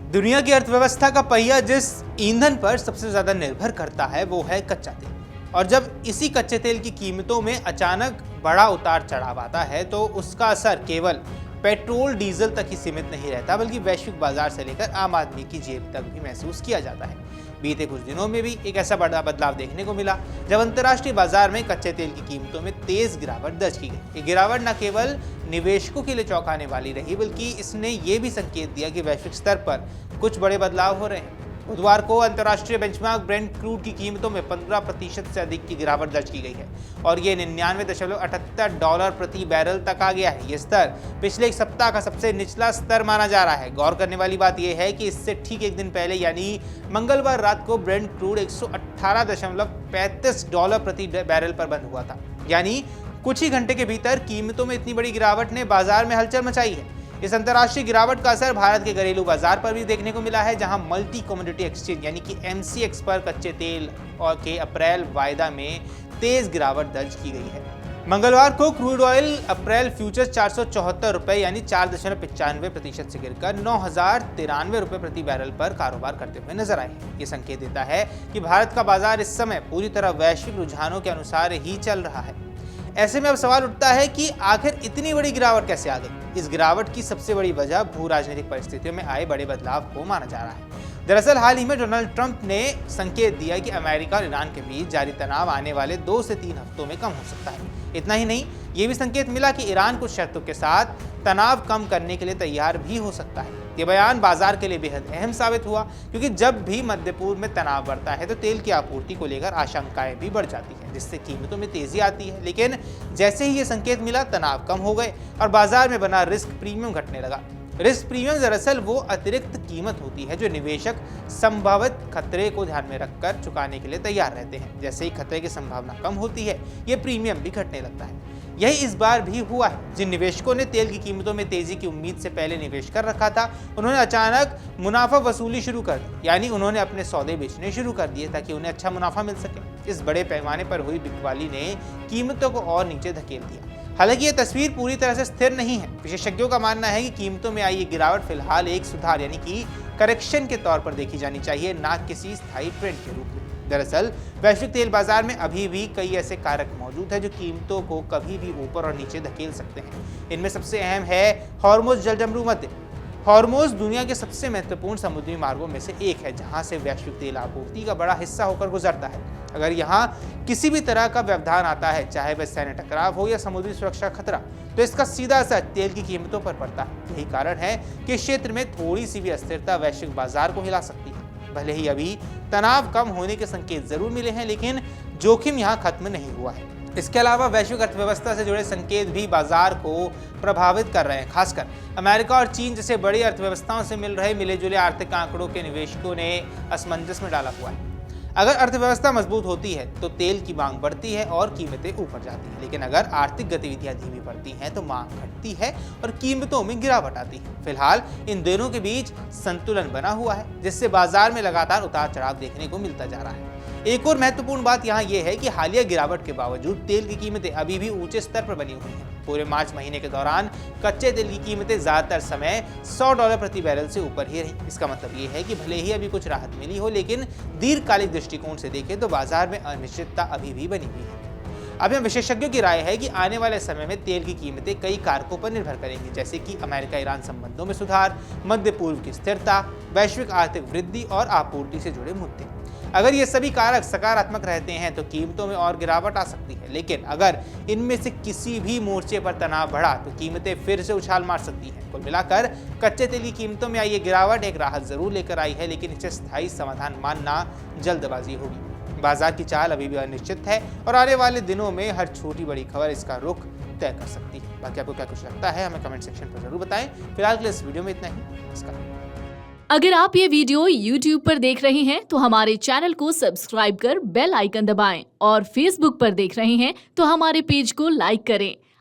दुनिया की अर्थव्यवस्था का पहिया जिस ईंधन पर सबसे ज्यादा निर्भर करता है वो है कच्चा तेल। और जब इसी कच्चे तेल की कीमतों में अचानक बड़ा उतार चढ़ाव आता है तो उसका असर केवल पेट्रोल डीजल तक ही सीमित नहीं रहता, बल्कि वैश्विक बाजार से लेकर आम आदमी की जेब तक भी महसूस किया जाता है। बीते कुछ दिनों में भी एक ऐसा बड़ा बदलाव देखने को मिला जब अंतर्राष्ट्रीय बाजार में कच्चे तेल की कीमतों में तेज गिरावट दर्ज की गई। ये गिरावट न केवल निवेशकों के लिए चौंकाने वाली रही, बल्कि इसने ये भी संकेत दिया कि वैश्विक स्तर पर कुछ बड़े बदलाव हो रहे हैं। बुधवार को अंतर्राष्ट्रीय बेंचमार्क ब्रेंट क्रूड की कीमतों में 15% से अधिक की गिरावट दर्ज की गई है और ये $99.78 प्रति बैरल तक आ गया है। ये स्तर पिछले एक सप्ताह का सबसे निचला स्तर माना जा रहा है। गौर करने वाली बात यह है कि इससे ठीक एक दिन पहले यानी मंगलवार रात को ब्रेंट क्रूड $118.35 प्रति बैरल पर बंद हुआ था। यानी कुछ ही घंटे के भीतर कीमतों में इतनी बड़ी गिरावट ने बाजार में हलचल मचाई है। इस अंतर्राष्ट्रीय गिरावट का असर भारत के घरेलू बाजार पर भी देखने को मिला है, जहां मल्टी कमोडिटी एक्सचेंज यानी कि MCX पर कच्चे तेल और के अप्रैल वायदा में तेज गिरावट दर्ज की गई है। मंगलवार को क्रूड ऑयल अप्रैल फ्यूचर्स 474 रुपए यानी 4.95% से गिरकर $9,093 प्रति बैरल पर कारोबार करते हुए नजर आए हैं। ये संकेत देता है कि भारत का बाजार इस समय पूरी तरह वैश्विक रुझानों के अनुसार ही चल रहा है। ऐसे में अब सवाल उठता है कि आखिर इतनी बड़ी गिरावट कैसे आ गई। इस गिरावट की सबसे बड़ी वजह भू राजनीतिक परिस्थितियों में आए बड़े बदलाव को माना जा रहा है। दरअसल हाल ही में डोनाल्ड ट्रंप ने संकेत दिया कि अमेरिका और ईरान के बीच जारी तनाव आने वाले 2 से 3 हफ्तों में कम हो सकता है। इतना ही नहीं, ये भी संकेत मिला कि ईरान कुछ शर्तों के साथ तनाव कम करने के लिए तैयार भी हो सकता है। ये बयान बाजार के लिए बेहद अहम साबित हुआ, क्योंकि जब भी मध्य पूर्व में तनाव बढ़ता है तो तेल की आपूर्ति को लेकर आशंकाएं भी बढ़ जाती हैं, जिससे कीमतों में तेजी आती है। लेकिन जैसे ही ये संकेत मिला, तनाव कम हो गए और बाजार में बना रिस्क प्रीमियम घटने लगा। रिस्क प्रीमियम दरअसल वो अतिरिक्त कीमत होती है जो निवेशक संभावित खतरे को ध्यान में रखकर चुकाने के लिए तैयार रहते हैं। जैसे ही खतरे की संभावना कम होती है, ये प्रीमियम भी घटने लगता है। यही इस बार भी हुआ है। जिन निवेशकों ने तेल की कीमतों में तेजी की उम्मीद से पहले निवेश कर रखा था, उन्होंने अचानक मुनाफा वसूली शुरू कर दी, यानी उन्होंने अपने सौदे बेचने शुरू कर दिए ताकि उन्हें अच्छा मुनाफा मिल सके। इस बड़े पैमाने पर हुई बिकवाली ने कीमतों को और नीचे धकेल दिया। हालांकि ये तस्वीर पूरी तरह से स्थिर नहीं है। विशेषज्ञों का मानना है कि कीमतों में आई ये गिरावट फिलहाल एक सुधार यानी कि करेक्शन के तौर पर देखी जानी चाहिए, ना किसी स्थायी ट्रेंड के रूप में। दरअसल वैश्विक तेल बाजार में अभी भी कई ऐसे कारक मौजूद हैं जो कीमतों को कभी भी ऊपर और नीचे धकेल सकते हैं। इनमें सबसे अहम है हॉर्मुज़ जलजमरू मध्य। हॉर्मुज़ दुनिया के सबसे महत्वपूर्ण समुद्री मार्गों में से एक है, जहां से वैश्विक तेल आपूर्ति का बड़ा हिस्सा होकर गुजरता है। अगर यहाँ किसी भी तरह का व्यवधान आता है, चाहे वह सैन्य टकराव हो या समुद्री सुरक्षा खतरा, तो इसका सीधा असर तेल की कीमतों पर पड़ता है। यही कारण है कि इस क्षेत्र में थोड़ी सी भी अस्थिरता वैश्विक बाजार को हिला सकती है। भले ही अभी तनाव कम होने के संकेत जरूर मिले हैं, लेकिन जोखिम यहाँ खत्म नहीं हुआ है। इसके अलावा वैश्विक अर्थव्यवस्था से जुड़े संकेत भी बाजार को प्रभावित कर रहे हैं। खासकर अमेरिका और चीन जैसे बड़ी अर्थव्यवस्थाओं से मिल रहे मिले जुले आर्थिक आंकड़ों के निवेशकों ने असमंजस में डाला हुआ है। अगर अर्थव्यवस्था मजबूत होती है तो तेल की मांग बढ़ती है और कीमतें ऊपर जाती हैं, लेकिन अगर आर्थिक गतिविधियां धीमी पड़ती हैं तो मांग घटती है और कीमतों में गिरावट आती है। फिलहाल इन दोनों के बीच संतुलन बना हुआ है, जिससे बाजार में लगातार उतार चढ़ाव देखने को मिलता जा रहा है। एक और महत्वपूर्ण बात यहाँ यह है कि हालिया गिरावट के बावजूद तेल की कीमतें अभी भी ऊंचे स्तर पर बनी हुई हैं। पूरे मार्च महीने के दौरान कच्चे तेल की कीमतें ज्यादातर समय $100 प्रति बैरल से ऊपर ही रही। इसका मतलब ये है कि भले ही अभी कुछ राहत मिली हो, लेकिन दीर्घकालिक दृष्टिकोण से देखें तो बाजार में अनिश्चितता अभी भी बनी हुई है। अब यहाँ विशेषज्ञों की राय है कि आने वाले समय में तेल की कीमतें कई कारकों पर निर्भर करेंगी, जैसे कि अमेरिका ईरान संबंधों में सुधार, मध्य पूर्व की स्थिरता, वैश्विक आर्थिक वृद्धि और आपूर्ति से जुड़े मुद्दे। अगर ये सभी कारक सकारात्मक रहते हैं तो कीमतों में और गिरावट आ सकती है, लेकिन अगर इनमें से किसी भी मोर्चे पर तनाव बढ़ा तो कीमतें फिर से उछाल मार सकती हैं। कुल मिलाकर कच्चे तेल की कीमतों में आई ये गिरावट एक राहत जरूर लेकर आई है, लेकिन इसे स्थायी समाधान मानना जल्दबाजी होगी। बाजार की चाल अभी भी अनिश्चित है और आने वाले दिनों में हर छोटी बड़ी खबर इसका रुख तय कर सकती है। बाकी आपको क्या कुछ लगता है हमें कमेंट सेक्शन पर जरूर बताएं। फिलहाल के लिए इस वीडियो में इतना ही। नमस्कार। अगर आप ये वीडियो YouTube पर देख रहे हैं तो हमारे चैनल को सब्सक्राइब कर बेल आइकन दबाएं और Facebook पर देख रहे हैं तो हमारे पेज को लाइक करें।